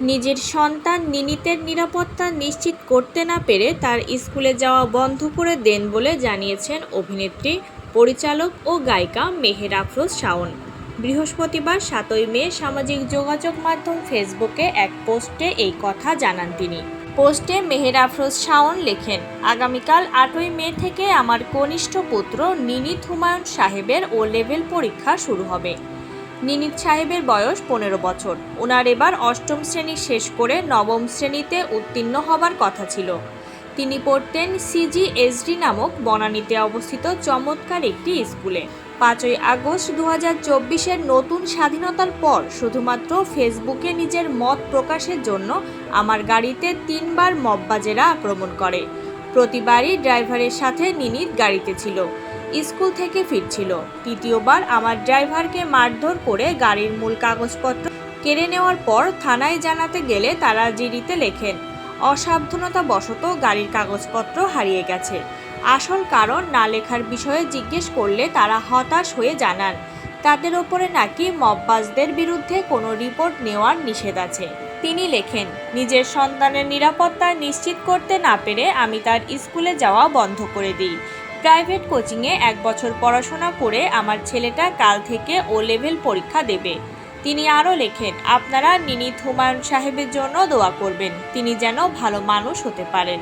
নিজের সন্তান নিনিতের নিরাপত্তা নিশ্চিত করতে না পেরে তার স্কুলে যাওয়া বন্ধ করে দেন বলে জানিয়েছেন অভিনেত্রী, পরিচালক ও গায়িকা মেহের আফরোজ শাওন। বৃহস্পতিবার ৭ই মে সামাজিক যোগাযোগ মাধ্যম ফেসবুকে এক পোস্টে এই কথা জানান তিনি। পোস্টে মেহের আফরোজ শাওন লেখেন, আগামীকাল ৮ই মে থেকে আমার কনিষ্ঠ পুত্র নিনিত হুমায়ুন সাহেবের ও লেভেল পরীক্ষা শুরু হবে। নিনিত সাহেবের বয়স ১৫ বছর। ওনার এবার অষ্টম শ্রেণী শেষ করে নবম শ্রেণীতে উত্তীর্ণ হবার কথা ছিল। তিনি পড়তেন সিজিএসডি নামক বনানীতে অবস্থিত চমৎকার একটি স্কুলে। ৫ই আগস্ট ২০২৪-এর নতুন স্বাধীনতার পর শুধুমাত্র ফেসবুকে নিজের মত প্রকাশের জন্য আমার গাড়িতে ৩বার মববাজেরা আক্রমণ করে। প্রতিবারই ড্রাইভারের সাথে নিনিত গাড়িতে ছিল, স্কুল থেকে ফিরছিল। তৃতীয়বার আমার ড্রাইভারকে মারধর করে গাড়ির মূল কাগজপত্র কেড়ে নেওয়ার পর থানায় জানাতে গেলে তারা জিডিতে লেখেন, অসাবধানতাবশত গাড়ির কাগজপত্র হারিয়ে গেছে। আসল কারণ না লেখার বিষয়ে জিজ্ঞেস করলে তারা হতাশ হয়ে জানান, তাদের ওপরে নাকি মববাজদের বিরুদ্ধে কোনো রিপোর্ট নেওয়ার নিষেধ আছে। তিনি লেখেন, নিজের সন্তানের নিরাপত্তা নিশ্চিত করতে না পেরে আমি তার স্কুলে যাওয়া বন্ধ করে দিই। প্রাইভেট কোচিংয়ে ১ বছর পড়াশোনা করে আমার ছেলেটা কাল থেকে ও লেভেল পরীক্ষা দেবে। তিনি আরও লেখেন, আপনারা নিনিত হুমায়ুন সাহেবের জন্য দোয়া করবেন, তিনি যেন ভালো মানুষ হতে পারেন।